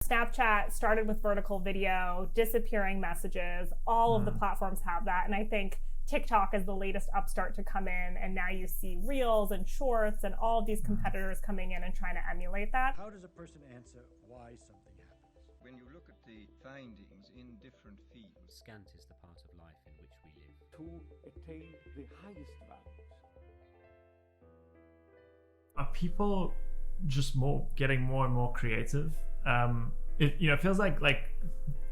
Snapchat started with vertical video, disappearing messages. All of the platforms have that. And I think TikTok is the latest upstart to come in. And now you see Reels and Shorts and all of these competitors coming in and trying to emulate that. How does a person answer why something happens? When you look at the findings in different fields, scant is the part of life in which we live. To attain the highest values. Are people just getting more and more creative? It feels like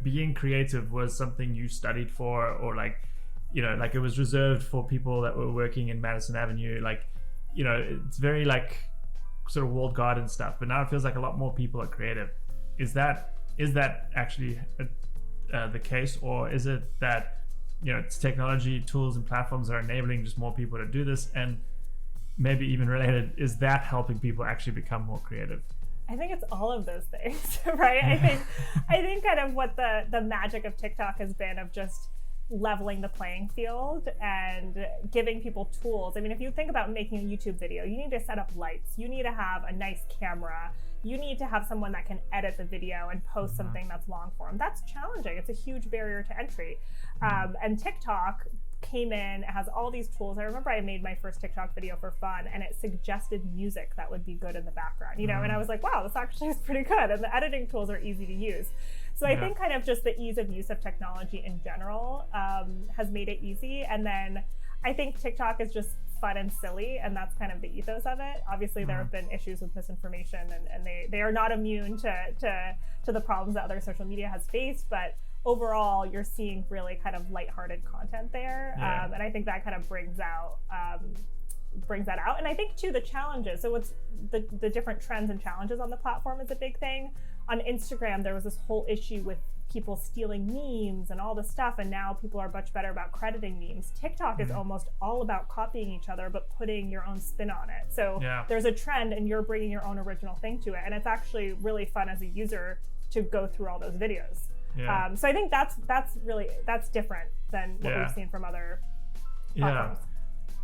being creative was something you studied for, or like it was reserved for people that were working in Madison Avenue. It's very like sort of walled garden stuff. But now it feels like a lot more people are creative. Is that actually the case, or is it that it's technology, tools, and platforms are enabling just more people to do this? And maybe even related, is that helping people actually become more creative? I think it's all of those things, right? I think kind of what the magic of TikTok has been of just leveling the playing field and giving people tools. I mean, if you think about making a YouTube video, you need to set up lights, you need to have a nice camera, you need to have someone that can edit the video and post something that's long form. That's challenging. It's a huge barrier to entry. And TikTok came in, it has all these tools. I remember I made my first TikTok video for fun, and it suggested music that would be good in the background, and I was like, wow, this actually is pretty good. And the editing tools are easy to use. So I think kind of just the ease of use of technology in general has made it easy. And then I think TikTok is just fun and silly, and that's kind of the ethos of it. Obviously, there have been issues with misinformation, and they are not immune to the problems that other social media has faced, but overall, you're seeing really kind of lighthearted content there. And I think that kind of brings that out. And I think too, the challenges. So what's the different trends and challenges on the platform is a big thing. On Instagram, there was this whole issue with people stealing memes and all this stuff. And now people are much better about crediting memes. TikTok is almost all about copying each other, but putting your own spin on it. So there's a trend and you're bringing your own original thing to it. And it's actually really fun as a user to go through all those videos. So I think that's different than what we've seen from other platforms.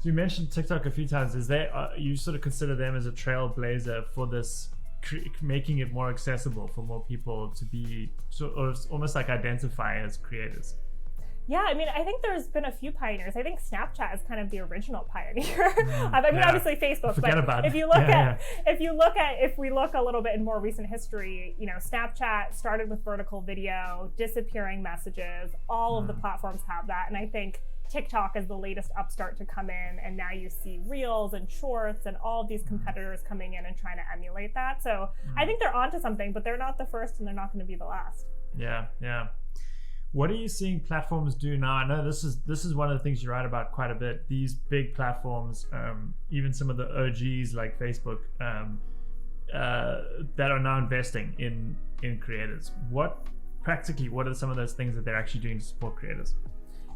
So you mentioned TikTok a few times. Is you sort of consider them as a trailblazer for this, making it more accessible for more people to be almost like identify as creators? Yeah, I mean, I think there's been a few pioneers. I think Snapchat is kind of the original pioneer. Obviously Facebook, but if we look a little bit in more recent history, Snapchat started with vertical video, disappearing messages. All of the platforms have that, and I think TikTok is the latest upstart to come in, and now you see Reels and Shorts and all of these competitors coming in and trying to emulate that. So I think they're onto something, but they're not the first, and they're not going to be the last. Yeah. What are you seeing platforms do now? I know this is one of the things you write about quite a bit. These big platforms, even some of the OGs like Facebook, that are now investing in creators. What are some of those things that they're actually doing to support creators?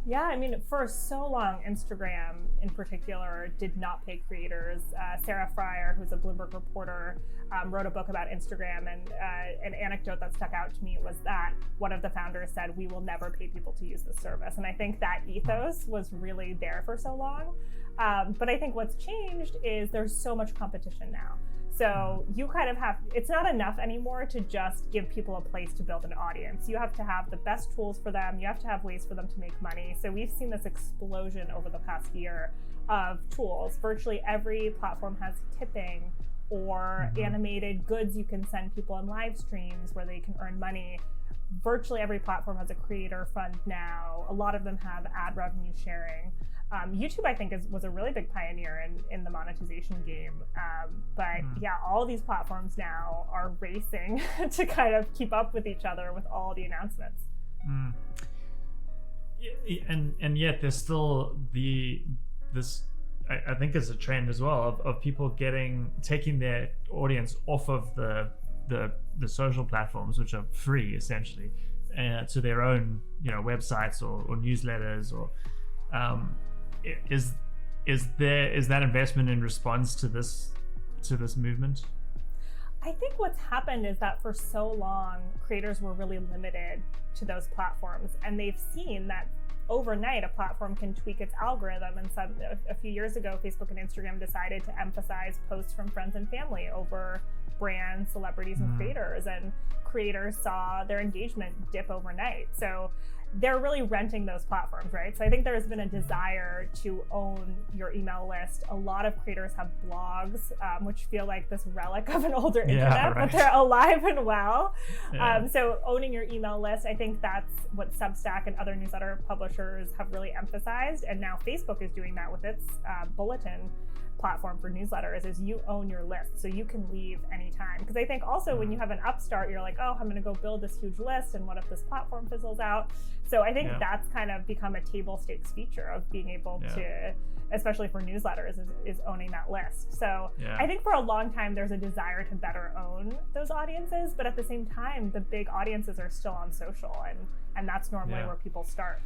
Yeah, I mean, for so long, Instagram in particular did not pay creators. Sarah Fryer, who's a Bloomberg reporter, wrote a book about Instagram, and an anecdote that stuck out to me was that one of the founders said, "We will never pay people to use this service." And I think that ethos was really there for so long. But I think what's changed is there's so much competition now. So you kind of it's not enough anymore to just give people a place to build an audience. You have to have the best tools for them. You have to have ways for them to make money. So we've seen this explosion over the past year of tools. Virtually every platform has tipping or animated goods you can send people in live streams where they can earn money. Virtually every platform has a creator fund now. A lot of them have ad revenue sharing. YouTube, I think, was a really big pioneer in the monetization game. All these platforms now are racing to kind of keep up with each other with all the announcements. And yet there's still this I think it's a trend as well of people taking their audience off of the social platforms, which are free essentially, to their own websites or newsletters or. Is that investment in response to this movement? I think what's happened is that for so long, creators were really limited to those platforms, and they've seen that overnight a platform can tweak its algorithm. And a few years ago, Facebook and Instagram decided to emphasize posts from friends and family over brands, celebrities, and creators, and creators saw their engagement dip overnight. So they're really renting those platforms, right? So I think there's been a desire to own your email list. A lot of creators have blogs, which feel like this relic of an older internet, but they're alive and well. So owning your email list, I think that's what Substack and other newsletter publishers have really emphasized. And now Facebook is doing that with its bulletin platform for newsletters, is you own your list, so you can leave anytime. Because I think also when you have an upstart, you're like, oh, I'm going to go build this huge list, and what if this platform fizzles out? So I think that's kind of become a table stakes feature of being able to, especially for newsletters, is owning that list. So I think for a long time there's a desire to better own those audiences, but at the same time the big audiences are still on social, and that's normally where people start.